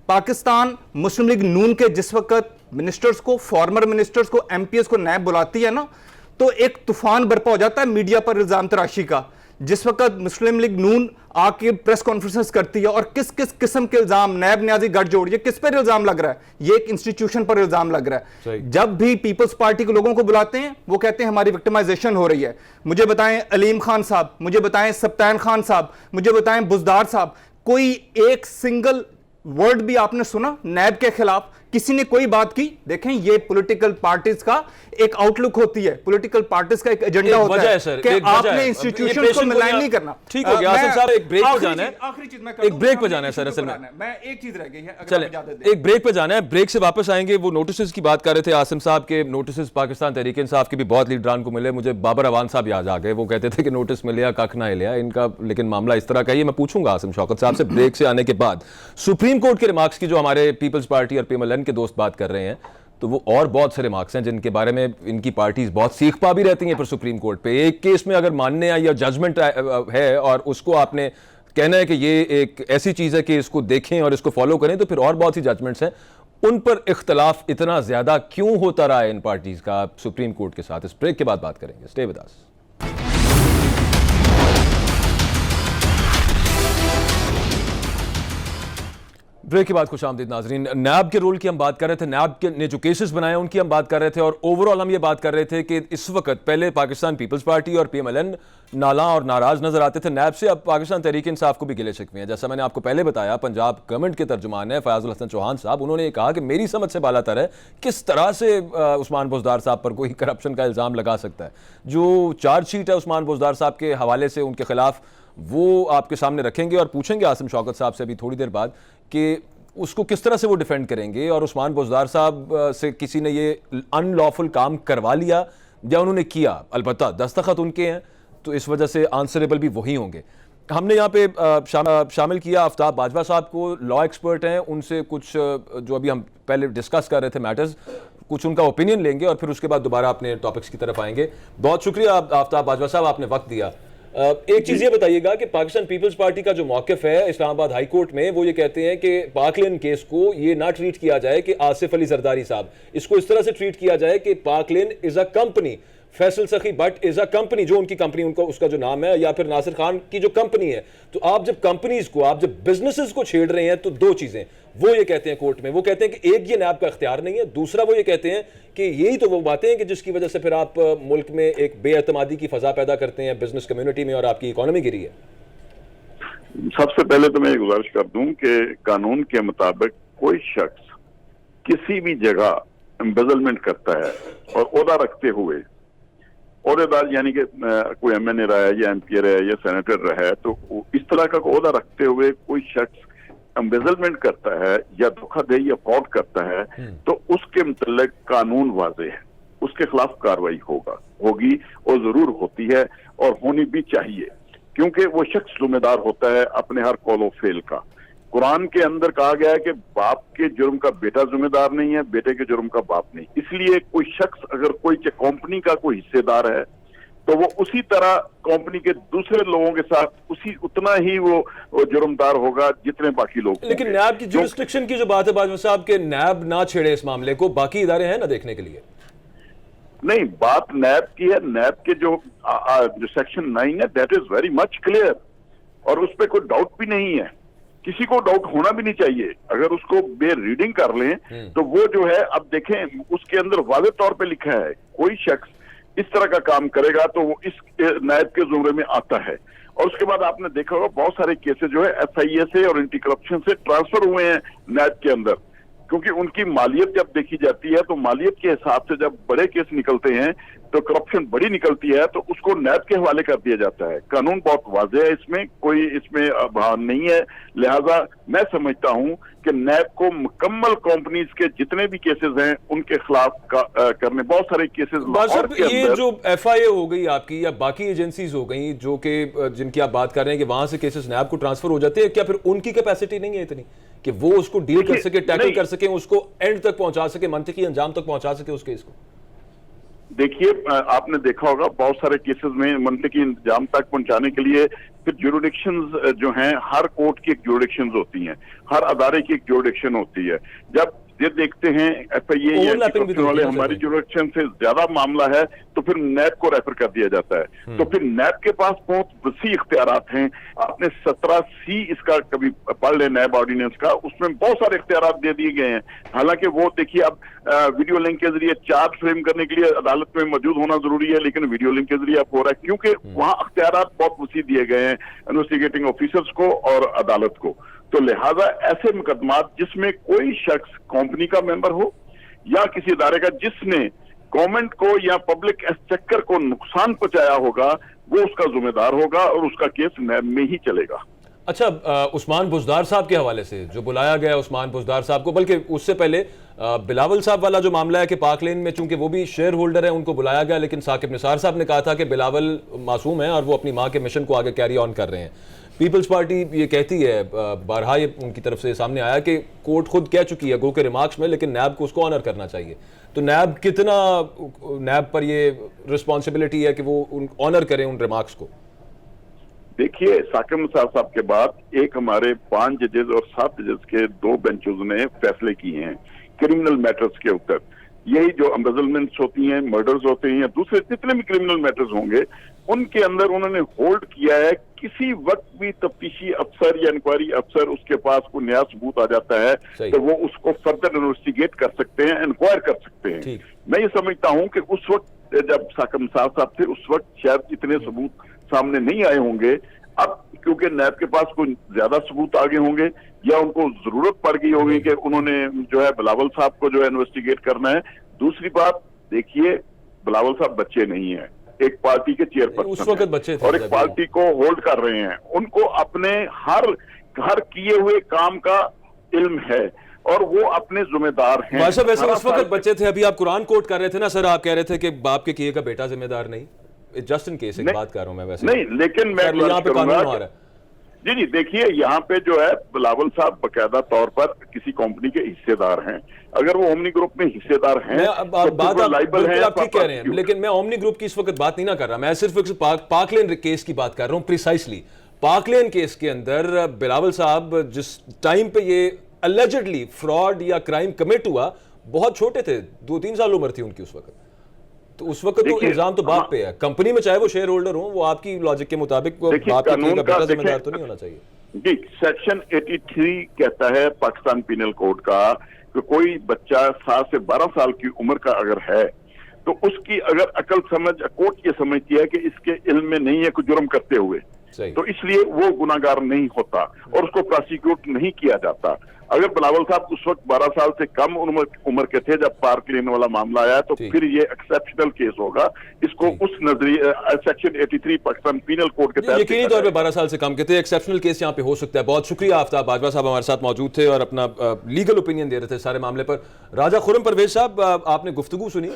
पाकिस्तान मुस्लिम लीग नून के जिस वक्त मिनिस्टर्स को, फॉर्मर मिनिस्टर्स को, एमपीएस को नैब बुलाती है ना, तो एक तूफान बर्पा हो जाता है मीडिया पर इल्जाम तराशी का। जिस वक्त मुस्लिम लीग नून आके प्रेस कॉन्फ्रेंसेस करती है और किस किस किस्म के इल्जाम, नैब न्याजी गठजोड़, ये किस पर इल्जाम लग रहा है? ये एक इंस्टीट्यूशन पर इल्जाम लग रहा है। जब भी पीपल्स पार्टी के लोगों को बुलाते हैं वो कहते हैं हमारी विक्टिमाइजेशन हो रही है। मुझे बताएं अलीम खान साहब, मुझे बताएं सप्तान खान साहब, मुझे बताएं बुज़दार साहब, कोई एक सिंगल वर्ड भी आपने सुना नैब के खिलाफ? किसी ने कोई बात की? देखें, ये पॉलिटिकल पार्टीज का एक आउटलुक होती है, पॉलिटिकल पार्टीज का एक एजेंडा होता है कि आपने इंस्टीट्यूशंस को मिलान नहीं करना।
ठीक हो गया आसिफ साहब, एक ब्रेक पे जाना है।
आखिरी चीज मैं
एक ब्रेक पे जाना है सर, असल में
मैं एक चीज रह गई है,
चले एक ब्रेक पे जाना है, ब्रेक से वापस आएंगे। वो नोटिस की बात कर रहे थे आसिम साहब के, नोटिस पाकिस्तान तहरीक इंसाफ के भी बहुत लीडरान को मिले। मुझे बाबर अवान साहब याद आ गए, वो कहते थे कि नोटिस मिले कख ना लिया इनका, लेकिन मामला इस तरह का ही। मैं पूछूंगा आसिम शौकत साहब से ब्रेक से आने के बाद सुप्रीम कोर्ट के रिमार्क्स की, जो हमारे पीपल्स पार्टी और पीएमएलएन के दोस्त बात कर रहे हैं, तो वो और बहुत से रिमार्क्स हैं जिनके बारे में इनकी पार्टीज बहुत सीख पा भी रहती हैं पर सुप्रीम कोर्ट पे। एक केस में अगर मानने या जजमेंट है और उसको आपने कहना है कि ये एक ऐसी चीज है कि इसको देखें और इसको फॉलो करें, तो फिर और बहुत सी जजमेंट्स हैं, उन पर इख्तलाफ इतना ज्यादा क्यों होता रहा है इन पार्टीज का सुप्रीम कोर्ट के साथ? इस ब्रेक के बाद बात करेंगे। Stay with us. ब्रेक के बाद खुशामदीद नाजरीन। नैब के रोल की हम बात कर रहे थे, नैब के ने जो केसेस बनाए उनकी हम बात कर रहे थे, और ओवरऑल हम ये बात कर रहे थे कि इस वक्त पहले पाकिस्तान पीपल्स पार्टी और पीएमएलएन नाला और नाराज नजर आते थे नैब से, अब पाकिस्तान तहरीक इंसाफ को भी गिले शिकवे हैं। जैसा मैंने आपको पहले बताया, पंजाब गवर्नमेंट के तर्जुमान है फयाजुल हसन चौहान साहब, उन्होंने ये कहा कि मेरी समझ से बालातर है किस तरह से उस्मान बुज़दार साहब पर कोई करप्शन का इल्ज़ाम लगा सकता है। जो चार्जशीट है उस्मान बुज़दार साहब के हवाले से उनके खिलाफ, वो आपके सामने रखेंगे और पूछेंगे आसिम शौकत साहब से अभी थोड़ी देर बाद कि उसको किस तरह से वो डिफेंड करेंगे, और उस्मान बुज़दार साहब से किसी ने ये अनलॉफुल काम करवा लिया या उन्होंने किया, अलबत्ता दस्तखत उनके हैं तो इस वजह से आंसरेबल भी वही होंगे। हमने यहाँ पे शामिल किया आफ्ताब बाजवा साहब को, लॉ एक्सपर्ट हैं, उनसे कुछ जो अभी हम पहले डिस्कस कर रहे थे मैटर्स, कुछ उनका ओपिनियन लेंगे और फिर उसके बाद दोबारा अपने टॉपिक्स की तरफ आएंगे। बहुत शुक्रिया आफ्ताब बाजवा साहब, आपने वक्त दिया। एक चीज ये बताइएगा कि पाकिस्तान पीपल्स पार्टी का जो मौकिफ है इस्लामाबाद हाई कोर्ट में, वो ये कहते हैं कि पाकलेन केस को ये ना ट्रीट किया जाए कि आसिफ अली जरदारी साहब, इसको इस तरह से ट्रीट किया जाए कि पाकलेन इज अ कंपनी, फैसल सखी बट इज अ कंपनी, जो उनकी कंपनी, उनको उसका जो नाम है, या फिर नासिर खान की जो कंपनी है। तो आप जब कंपनीज को, आप जब बिजनेसेस को छेड़ रहे हैं तो दो चीजें वो ये कहते हैं कोर्ट में, वो कहते हैं कि एक ये नैब का इख्तियार नहीं है, दूसरा वो ये कहते हैं कि यही तो वो बातें हैं कि जिसकी वजह से फिर आप मुल्क में एक बेएतमादी की फजा पैदा करते हैं बिजनेस कम्युनिटी में और आपकी इकोनॉमी गिरी है।
सबसे पहले तो मैं ये गुजारिश कर दूं कि कानून के मुताबिक कोई शख्स किसी भी जगह एम्बेजलमेंट करता है और ओहदा रखते हुए, ओहदेदार यानी कि कोई एमएनए रहा है या एमपी रहा है या सेनेटर रहा है, तो इस तरह का ओहदा रखते हुए कोई शख्स एम्बेजलमेंट करता है या धोखाधड़ी या फ्रॉड करता है, तो उसके मुतल्लिक कानून वाज़ेह है, उसके खिलाफ कार्रवाई होगी और जरूर होती है और होनी भी चाहिए, क्योंकि वो शख्स जिम्मेदार होता है अपने हर कौलो फेल का। कुरान के अंदर कहा गया है कि बाप के जुर्म का बेटा जिम्मेदार नहीं है, बेटे के जुर्म का बाप नहीं। इसलिए कोई शख्स अगर कोई कंपनी का कोई हिस्सेदार है तो वो उसी तरह कंपनी के दूसरे लोगों के साथ उतना ही वो जुर्मदार होगा जितने बाकी लोग।
लेकिन नैब की जुरिस्डिक्शन की जो बात है बाजवा साहब के, नैब ना छेड़े इस मामले को, बाकी इदारे हैं ना देखने के लिए।
नहीं, बात नैब की है। नैब के जो सेक्शन 9 है that is very much clear और उस पर कोई डाउट भी नहीं है, किसी को डाउट होना भी नहीं चाहिए। अगर उसको बे रीडिंग कर लें तो वो जो है, अब देखें उसके अंदर वाज़ेह तौर पे लिखा है कोई शख्स इस तरह का काम करेगा तो वो इस नायब के जुमरे में आता है। और उसके बाद आपने देखा होगा बहुत सारे केसेस जो है एफआईए से और एंटी करप्शन से ट्रांसफर हुए हैं नायब के अंदर, क्योंकि उनकी मालियत जब देखी जाती है तो मालियत के हिसाब से जब बड़े केस निकलते हैं तो करप्शन बड़ी निकलती है तो उसको नैब के हवाले कर दिया जाता है। कानून बहुत वाज़ेह है, इसमें कोई इसमें बहान नहीं है। लिहाजा मैं समझता हूं कि नैब को मुकम्मल कंपनीज के जितने भी केसेस हैं उनके खिलाफ करने, बहुत सारे केसेस
ये जो एफआईए हो गई आपकी या बाकी एजेंसीज हो गई जो कि जिनकी आप बात कर रहे हैं कि वहां से केसेस नैब को ट्रांसफर हो जाते हैं, क्या फिर उनकी कैपेसिटी नहीं है इतनी कि वो उसको डील कर सके, टैकल कर सके, उसको एंड तक पहुंचा सके, मंतकी अंजाम तक पहुंचा सके उस केस को?
देखिए, आपने देखा होगा बहुत सारे केसेस में मंतकी इंतजाम तक पहुंचाने के लिए फिर ज्यूरिडिक्शंस जो हैं, हर कोर्ट की एक ज्यूरिडिक्शंस होती हैं, हर अदारे की एक ज्यूरिडिक्शन होती है। जब ये देखते हैं एफआईए या वाले हमारी ज्यूरिडिक्शन से ज्यादा मामला है तो फिर नैब को रेफर कर दिया जाता है। तो फिर नैब के पास बहुत वसी इख्तियारात हैं। आपने 17C इसका कभी पढ़ ले, नैब ऑर्डिनेंस का, उसमें बहुत सारे इख्तियारात दे दिए गए हैं। हालांकि वो देखिए अब वीडियो लिंक के जरिए चार्ज फ्रेम करने के लिए अदालत में मौजूद होना जरूरी है, लेकिन वीडियो लिंक के जरिए अब हो रहा है क्योंकि वहां इख्तियारात बहुत वसी दिए गए हैं इन्वेस्टिगेटिंग ऑफिसर्स को और अदालत को। तो लिहाजा ऐसे मुकदमात जिसमें कोई शख्स कंपनी का मेंबर हो या किसी इदारे का जिसने गवर्नमेंट को या पब्लिक एक्सचेकर को नुकसान पहुंचाया होगा, वो उसका जिम्मेदार होगा और उसका केस नैब में ही चलेगा।
अच्छा, उस्मान बुज़दार साहब के हवाले से जो बुलाया गया उस्मान बुज़दार साहब को, बल्कि उससे पहले बिलावल साहब वाला जो मामला है कि पाकलेन में चूंकि वो भी शेयर होल्डर है, उनको बुलाया गया, लेकिन साकिब निसार साहब ने कहा था कि बिलावल मासूम है और वो अपनी मां के मिशन को आगे कैरी ऑन कर रहे हैं। पीपल्स पार्टी ये कहती है, बारहा ये उनकी तरफ से सामने आया कि कोर्ट खुद कह चुकी है गो के रिमार्क्स में, लेकिन नैब को उसको ऑनर करना चाहिए। तो नैब कितना, नैब पर ये रिस्पॉन्सिबिलिटी है कि वो ऑनर करें उन रिमार्क्स को?
देखिए, साकिब निसार साहब के बाद एक हमारे 5 जजेस और 7 जजेस के 2 बेंचेस ने फैसले किए हैं क्रिमिनल मैटर्स के ऊपर। यही जो एम्बेजलमेंट्स होती हैं, मर्डर्स होते हैं या दूसरे जितने भी क्रिमिनल मैटर्स होंगे, उनके अंदर उन्होंने होल्ड किया है किसी वक्त भी तफ्तीशी अफसर या इंक्वायरी अफसर उसके पास कोई नया सबूत आ जाता है तो वो उसको फर्दर इन्वेस्टिगेट कर सकते हैं, इंक्वायर कर सकते हैं। मैं ये समझता हूं कि उस वक्त जब साकिब निसार साहब थे उस वक्त शायद इतने सबूत सामने नहीं आए होंगे। अब क्योंकि नैब के पास कोई ज्यादा सबूत आगे होंगे या उनको जरूरत पड़ गई होगी कि उन्होंने जो है बिलावल साहब को जो है इन्वेस्टिगेट करना है। दूसरी बात देखिए, बिलावल साहब बच्चे नहीं है, एक पार्टी के चेयरपर्सन और एक पार्टी को होल्ड कर रहे हैं। उनको अपने हर किए हुए काम का इल्म है और वो अपने जिम्मेदार हैं।
वैसे उस वक्त बच्चे थे। अभी आप कुरान कोट कर रहे थे ना सर, आप कह रहे थे कि बाप के किए का बेटा जिम्मेदार नहीं। जस्ट इन केस एक बात कर रहा हूं मैं, वैसे
नहीं, लेकिन मैं
यहाँ पे कानून आ रहा है।
जी जी, देखिए यहाँ पे जो है बिलावल साहब बकायदा तौर पर किसी कंपनी के हिस्सेदार हैं। अगर वो ओमनी ग्रुप में हिस्सेदार हैं
मैं
तो फिर
बात
वो
आप
लाइबल
बिल्कुल
हैं
आप ठीक कह रहे हैं,
prosecute।
लेकिन मैं ओमनी ग्रुप की इस वक्त बात नहीं ना कर रहा, मैं सिर्फ एक पाकलेन केस की बात कर रहा हूं। प्रिसाइसली पाकलेन केस के अंदर बिलावल साहब जिस टाइम पे ये अलेजिडली फ्रॉड या क्राइम कमिट हुआ, बहुत छोटे थे, 2-3 साल उम्र थी उनकी उस वक्त। तो उस वक्त तो
देखिए,
इल्जाम तो बाप पे है, कंपनी में चाहे वो शेयर होल्डर हो, वो आपकी लॉजिक के मुताबिक वो
देखिए,
बाप के
कानून
का
का
बेटा
देखिए-
जिम्मेदार तो नहीं होना चाहिए।
जी, सेक्शन 83 कहता है पाकिस्तान पिनल कोड का कि कोई बच्चा 7 से 12 साल की उम्र का अगर है तो उसकी अगर अकल समझ कोर्ट ये समझती है कि इसके इल्म में नहीं है कोई जुर्म करते हुए,
सही।
तो इसलिए वो गुनाहगार नहीं होता और उसको प्रोसिक्यूट नहीं किया जाता। अगर बिलावल साहब उस वक्त 12 साल से कम उम्र के थे जब पार्क लेन वाला मामला आया, तो
ठीक।
फिर ये एक्सेप्शनल केस होगा। इसको
ठीक।
उस नजरिए सेक्शन 83 पाकिस्तान पिनल कोड के तहत
यकीनी तौर पे 12 साल से कम के थे, एक्सेप्शनल केस यहाँ पे हो सकता है। बहुत शुक्रिया आफ्ताब बाजवा साहब हमारे साथ मौजूद थे और अपना लीगल ओपिनियन दे रहे थे सारे मामले पर। राजा खुर्रम परवेज साहब, आपने गुफ्तगू सुनी,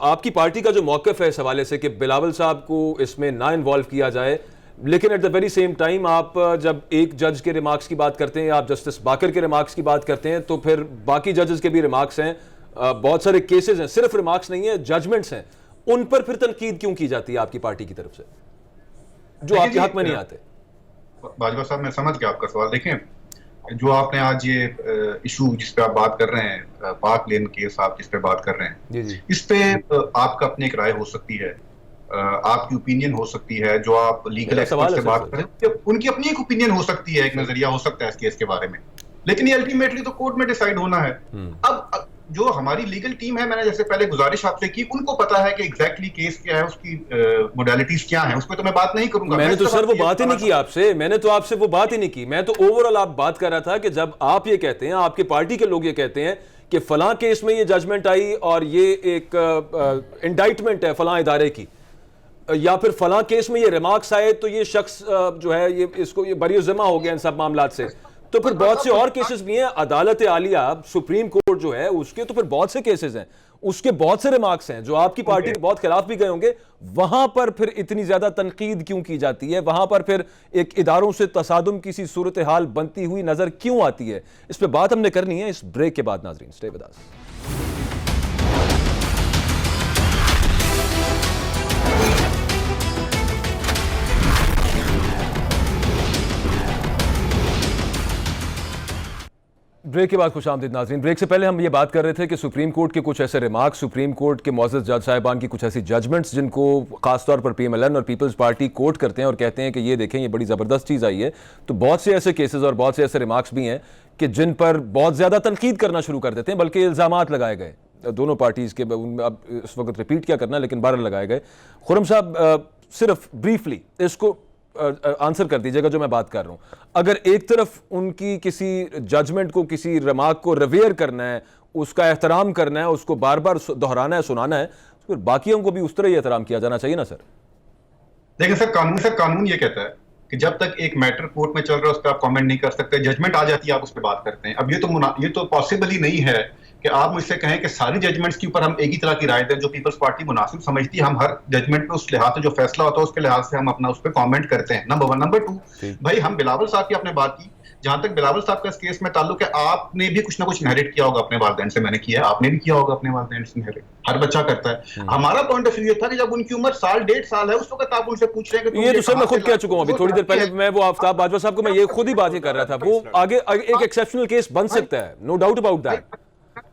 आपकी पार्टी का जो मौक़िफ़ है इस हवाले से कि बिलावल साहब को इसमें ना इन्वॉल्व किया जाए, लेकिन at the very same time आप जब एक जज के रिमार्क्स की बात करते हैं, आप जस्टिस बाकर के रिमार्क्स की बात करते हैं, तो फिर बाकी जजेस के भी रिमार्क्स हैं, बहुत सारे केसेस हैं, सिर्फ रिमार्क्स नहीं है, जजमेंट्स हैं, उन पर फिर तनकीद क्यों की जाती है आपकी पार्टी की तरफ से, जो आपके हक में नहीं आते?
बाजवा साहब, मैं समझ गया आपका सवाल। देखें, जो आपने आज ये इशू जिस पे आप बात कर रहे हैं, पाक लेन केस आप जिस पे बात कर रहे हैं,
जी जी,
इस पे आपका अपनी एक राय हो सकती है, आपकी ओपिनियन हो सकती है, जो आप लीगल
मेरा
एक्सपर्ट
सवाल
से
है
बात
सर।
करें, उनकी अपनी एक ओपिनियन हो सकती है, एक नजरिया हो सकता है इस केस के बारे में, लेकिन ये अल्टीमेटली तो कोर्ट में डिसाइड होना है। अब जो हमारी लीगल टीम है, मैंने जैसे पहले गुजारिश आपसे की, उनको पता है कि एग्जैक्टली केस क्या है, उसकी मोडालिटीज क्या है, उस पर तो मैं बात नहीं करूंगा।
मैंने
मैं
तो
सिर्फ
सर वो
आपको ये
बात ही नहीं की आपसे, मैंने तो आपसे वो बात ही नहीं की, मैं तो ओवरऑल आप बात कर रहा था कि जब आप ये कहते हैं, आपके पार्टी के लोग ये कहते हैं कि फलां केस में ये जजमेंट आई और ये एक इंडाइटमेंट है फलां इदारे की, या फिर फलां केस में ये रिमार्क्स आए तो ये शख्स जो है ये इसको ये बरी-उज़्ज़मा हो गया इन सब मामलात से, तो फिर बहुत से और केसेस भी हैं। अदालत आलिया सुप्रीम कोर्ट जो है उसके तो फिर बहुत से केसेस हैं, उसके बहुत से रिमार्क्स हैं जो आपकी पार्टी के बहुत खिलाफ भी गए होंगे, वहां पर फिर इतनी ज्यादा तनकीद क्यों की जाती है, वहां पर फिर एक इदारों से तसादुम की सी सूरत हाल बनती हुई नजर क्यों आती है? इस पर बात हमने करनी है इस ब्रेक के बाद। नाज़रीन, स्टे विद अस। ब्रेक के बाद खुशामदीद नाज़रीन। ब्रेक से पहले हम ये बात कर रहे थे कि सुप्रीम कोर्ट के कुछ ऐसे रिमार्क्स, सुप्रीम कोर्ट के मुअज़्ज़ज़ जज साहिबान की कुछ ऐसी जजमेंट्स जिनको खासतौर पर PMLN और पीपल्स पार्टी कोर्ट करते हैं और कहते हैं कि ये देखें ये बड़ी ज़बरदस्त चीज़ आई है, तो बहुत से ऐसे केसेस और बहुत से ऐसे रिमार्क्स भी हैं कि जिन पर बहुत ज़्यादा तनकीद करना शुरू कर देते हैं, बल्कि इल्ज़ामात लगाए गए दोनों पार्टीज़ के। अब इस वक्त रिपीट क्या करना, लेकिन बारह लगाए गए। खुर्रम साहब, सिर्फ ब्रीफली इसको आंसर कर दीजिएगा जो मैं बात कर रहा हूं। अगर एक तरफ उनकी किसी जजमेंट को, किसी रिमार्क को रिवेयर करना है, उसका एहतराम करना है, उसको बार बार दोहराना है, सुनाना है, तो फिर बाकियों को भी उस तरह ही एहतराम किया जाना चाहिए ना सर?
देखिए सर, कानून ये कहता है कि जब तक एक मैटर कोर्ट में चल रहा है उस पर आप कमेंट नहीं कर सकते, जजमेंट आ जाती है आप उस पर बात करते हैं। अब ये तो पॉसिबल ही नहीं है कि आप मुझसे कहें कि सारी जजमेंट्स के ऊपर हम एक ही तरह की राय दें, जो पीपल्स पार्टी मुनासिब समझती है। हम हर जजमेंट पे उस लिहाज से जो फैसला होता है उसके लिहाज से हम अपना उस पर कॉमेंट करते हैं, नंबर 1। नंबर 2, भाई हम बिलावल साहब की आपने बात की, जहां तक बिलावल साहब का इस केस में ताल्लुक है, आपने भी कुछ ना कुछ इनहेरिट किया होगा अपने वालिदैन से, मैंने किया, आपने भी किया होगा अपने वालिदैन से इनहेरिट, हर बच्चा करता है। हमारा पॉइंट ऑफ व्यू ये था कि जब उनकी उम्र साल 1.5 साल है, उस वक्त आप उनसे पूछ रहे हैं कि
ये तो सर मैं खुद कह चुका हूं, अभी थोड़ी देर पहले मैं वो आफ्ताब बाजवा साहब को मैं ये खुद ही बात ही कर रहा था, वो आगे एक एक्सेप्शनल केस बन सकता है, नो डाउट अबाउट दैट।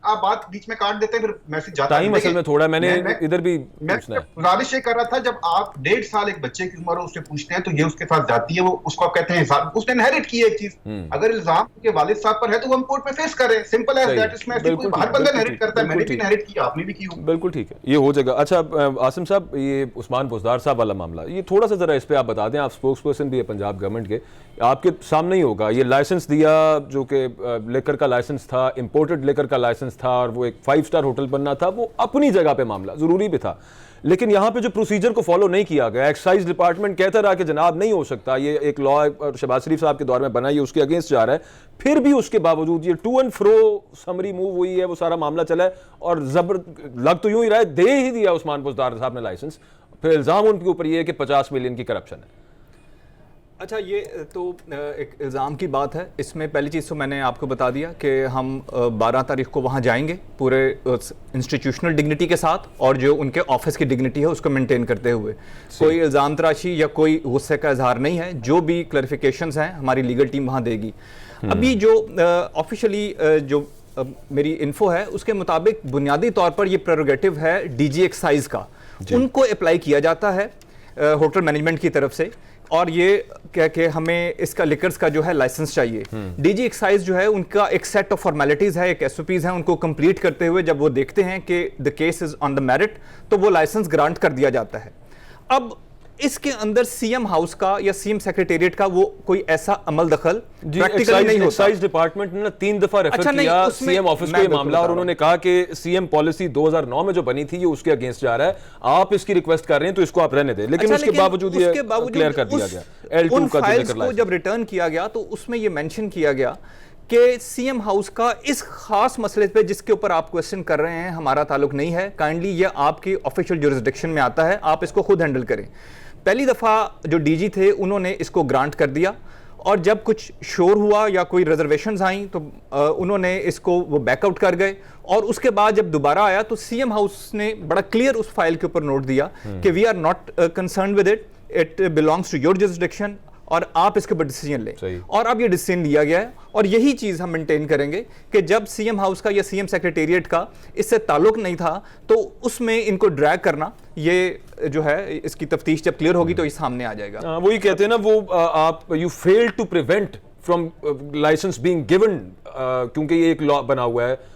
आप बात बीच में काट देते हैं, फिर मैसेज जाता है।
टाइम असल में थोड़ा मैंने इधर भी
मैं
पूछना है।
गुजारिश ये कर रहा था, जब आप 1.5 साल एक बच्चे की उम्र उससे पूछते हैं तो ये उसके साथ जाती है, वो उसको आप कहते हैं उसने इनहेरिट की है एक चीज। अगर इल्जाम के वालिद साहब पर है तो वो हम कोर्ट में फेस करें, सिंपल एज दैट। इसमें कोई हर बंदा इनहेरिट करता है, मैंने भी इनहेरिट किया, आपने भी की होगी।
बिल्कुल ठीक है, ये हो जाएगा। अच्छा आसिम साहब, ये उस्मान बुज़दार साहब वाला मामला, ये थोड़ा सा जरा इस पे आप बता दें, आप स्पोक्स पर्सन भी है पंजाब गवर्नमेंट के, आपके सामने ही होगा। ये लाइसेंस दिया जो कि लेकर का लाइसेंस था, इंपोर्टेड लेकर का लाइसेंस था, और वो एक 5 स्टार होटल बनना था, वो अपनी जगह पे मामला जरूरी भी था, लेकिन यहां पे जो प्रोसीजर को फॉलो नहीं किया गया, एक्साइज डिपार्टमेंट कहता रहा कि जनाब नहीं हो सकता, ये एक लॉ शहबाज शरीफ साहब के दौर में बना, ये उसके अगेंस्ट जा रहा है, फिर भी उसके बावजूद ये to and fro summary move हुई है, वो सारा मामला चला है, और लग तो यूं ही रहा है, दे ही दिया उस्मान बुज़दार साहब ने लाइसेंस, फिर इल्जाम उनके ऊपर ये है कि 50 मिलियन की करप्शन है।
अच्छा, ये तो एक इल्ज़ाम की बात है। इसमें पहली चीज़ तो मैंने आपको बता दिया कि हम 12 तारीख को वहाँ जाएंगे पूरे इंस्टीट्यूशनल डिग्निटी के साथ, और जो उनके ऑफिस की डिग्निटी है उसको मेंटेन करते हुए। कोई इल्ज़ाम तराशी या कोई गुस्से का इजहार नहीं है। जो भी क्लैरिफिकेशंस हैं हमारी लीगल टीम वहाँ देगी। अभी जो ऑफिशियली जो मेरी इन्फो है उसके मुताबिक बुनियादी तौर पर ये प्रेरोगेटिव है डीजी एक्साइज का, उनको अप्लाई किया जाता है होटल मैनेजमेंट की तरफ से, और ये कह के हमें इसका लिकर्स का जो है लाइसेंस चाहिए। डीजी एक्साइज जो है उनका एक सेट ऑफ फॉर्मेलिटीज है, एक एसओपीज है, उनको कंप्लीट करते हुए जब वो देखते हैं कि the case is on the merit तो वो लाइसेंस ग्रांट कर दिया जाता है। अब इसके अंदर सीएम हाउस का या सीएम सेक्रेटेरिएट का वो कोई ऐसा अमल दखल प्रैक्टिकली नहीं होता।
एक्साइज डिपार्टमेंट ने 3 दफा रेफर किया सीएम ऑफिस को ये मामला, और उन्होंने कहा कि सीएम पॉलिसी 2009 में जो बनी थी ये उसके अगेंस्ट जा रहा है, आप इसकी रिक्वेस्ट कर रहे हैं तो इसको आप रहने दें। लेकिन उसके बावजूद ये क्लियर कर दिया गया, L2 का जो जिक्र
जब रिटर्न किया गया तो उसमें ये मेंशन किया गया कि सीएम हाउस का इस खास मसले पे जिसके ऊपर आप क्वेश्चन कर रहे हैं हमारा ताल्लुक नहीं है, काइंडली ये आपकी ऑफिशियल जुरिसडिक्शन में आता है, आप इसको खुद हैंडल करें। पहली दफ़ा जो डीजी थे उन्होंने इसको ग्रांट कर दिया, और जब कुछ शोर हुआ या कोई रिजर्वेशंस आई तो उन्होंने इसको वो बैकआउट कर गए, और उसके बाद जब दोबारा आया तो सीएम हाउस ने बड़ा क्लियर उस फाइल के ऊपर नोट दिया कि we are not concern with it, it belongs to your jurisdiction, और आप इसके ऊपर डिसीजन लें। और अब ये डिसीजन लिया गया है, और यही चीज हम मेंटेन करेंगे कि जब सीएम हाउस का या सीएम सेक्रेटेरिएट का इससे ताल्लुक नहीं था तो उसमें इनको ड्रैग करना, ये जो है इसकी तफ्तीश जब क्लियर होगी तो ये सामने आ जाएगा।
वही कहते हैं ना वो आप you fail to prevent from licence being given, क्योंकि ये एक लॉ बना हुआ है।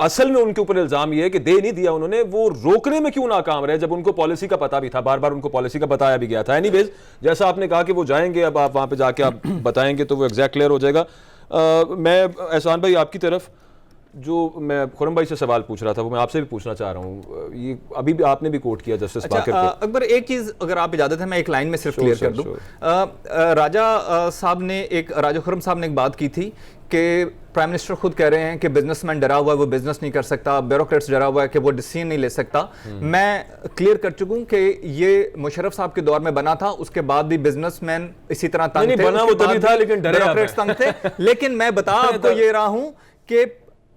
असल में उनके ऊपर इल्जाम ये है कि दे नहीं दिया उन्होंने, वो रोकने में क्यों नाकाम रहे जब उनको पॉलिसी का पता भी था, बार बार उनको पॉलिसी का बताया भी गया था। एनीवेज, जैसा आपने कहा कि वो जाएंगे, अब आप वहां पे जाके आप बताएंगे तो वो एग्जैक्ट क्लियर हो जाएगा। मैं एहसान भाई आपकी तरफ, जो मैं खुरम भाई से सवाल पूछ रहा था वो मैं आपसे भी पूछना चाह रहा हूँ, ये अभी भी आपने भी कोट किया जस्टिस बाकर को।
अकबर, एक चीज अगर आप इजाजत है मैं एक लाइन में सिर्फ क्लियर कर दूं। राजा खुरम साहब ने एक बात की थी कि प्राइम मिनिस्टर खुद कह रहे हैं कि बिजनेसमैन डरा हुआ है, वो बिजनेस नहीं कर सकता, ब्यूरोक्रेट्स डरा हुआ है कि वो डिसीजन नहीं ले सकता। मैं क्लियर कर चुका हूं कि ये मुशर्रफ साहब के दौर में बना था, उसके बाद भी बिजनेसमैन इसी तरह तंग थे,
बना वो तभी था लेकिन डरे
ब्यूरोक्रेट्स तंग थे। लेकिन मैं बता आपको ये रहा हूं कि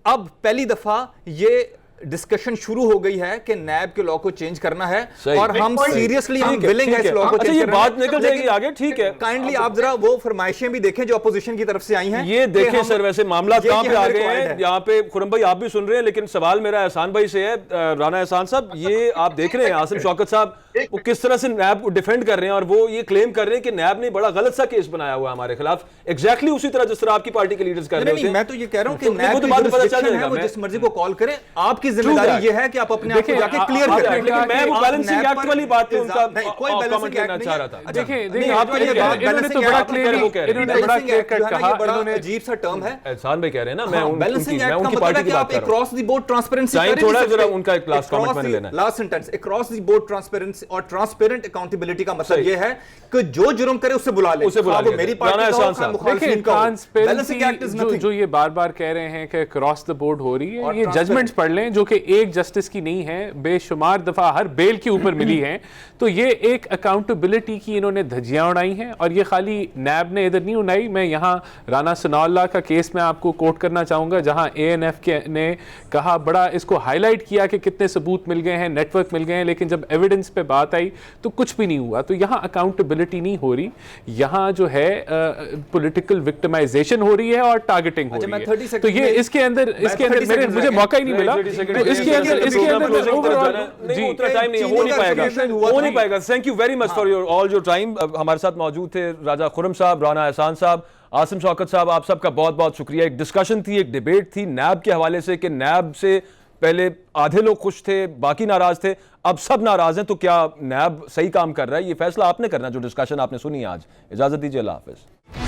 अब पहली दफा ये डिस्कशन शुरू हो गई है कि नैब के लॉ को चेंज करना है, और हम सीरियसली हम विलिंग है इस लॉ को चेंज
करना। ये बात निकल जाएगी आगे, ठीक है।
काइंडली आप जरा वो फरमाइशें भी देखें जो अपोजिशन की तरफ से आई हैं।
ये देखें सर, वैसे मामला कहां पे आ गए हैं, यहाँ पे खुरम भाई आप भी सुन रहे हैं, लेकिन सवाल मेरा एहसान भाई से है। राना एहसान साहब, ये आप देख रहे हैं आसिम शौकत साहब वो किस तरह से नैब को डिफेंड कर रहे हैं, और वो ये क्लेम कर रहे हैं कि नैब ने बड़ा गलत सा केस बनाया हुआ है हमारे खिलाफ, एग्जैक्टली उसी तरह जिस तरह आपकी पार्टी के लीडर्स कर रहे हैं।
मैं तो ये कह रहा हूं कि नैब की जुरिसडिक्शन है, वो जिस मर्जी को कॉल करें, आपकी जिम्मेदारी ये है कि आप अपने आप को जाके क्लियर करें।
लेकिन मैं वो बैलेंसिंग एक्ट वाली बात पे उनका
कोई बैलेंसिंग एक्ट
चाह रहा था।
देखिए आपके लिए इन्होंने तो बड़ा क्लियर कहा,
बड़ा अजीब सा टर्म है।
एहसान भाई कह रहे हैं ना, मैं
उनकी पार्टी की बात कर रहा हूं। क्रॉस द बोर्ड ट्रांसपेरेंसी,
थोड़ा जरा उनका एक लास्ट कमेंट मैंने लेना है।
Last sentence, cross the board transparency और ट्रांसपेरेंट अकाउंटेबिलिटी का मतलब यह है कि जो जुर्म करे उससे बुला ले, वो मेरी पार्टी का हो, मुखालिफिन का हो। Balancing act is nothing.
जो ये बार-बार कह रहे हैं कि क्रॉस द बोर्ड हो रही है, ये जजमेंट्स पढ़ लें जो कि एक जस्टिस की नहीं है, बेशुमार दफा हर बेल के ऊपर मिली है। तो ये एक अकाउंटेबिलिटी की इन्होंने धज्जियां उड़ाई हैं, और ये खाली नैब ने इधर नहीं उड़ाई। मैं यहाँ राना सनाउल्लाह का केस में आपको कोट करना चाहूंगा, जहां ANF ने कहा, बड़ा इसको हाईलाइट किया कि कितने सबूत मिल गए हैं, नेटवर्क मिल गए हैं, लेकिन जब एविडेंस पे बात आई तो कुछ भी नहीं हुआ। तो यहाँ अकाउंटेबिलिटी नहीं हो रही, यहाँ जो है पॉलिटिकल विक्टिमाइजेशन हो रही है और टारगेटिंग हो रही है। तो ये इसके अंदर मुझे मौका ही नहीं मिला, तो इसके अंदर
जी उतना टाइम नहीं हो नहीं पाएगा। Thank you very much for your all your time. हमारे साथ मौजूद थे राजा खुरम साहब, राना एहसान साहब, आसिम शौकत साहब, आप सबका बहुत बहुत शुक्रिया। एक डिस्कशन थी, एक डिबेट थी नैब के हवाले से कि नैब से पहले आधे लोग खुश थे, बाकी नाराज थे, अब सब नाराज हैं, तो क्या नैब सही काम कर रहा है? ये फैसला आपने करना, जो डिस्कशन आपने सुनी आज। इजाजत दीजिए, अल्लाह हाफिज।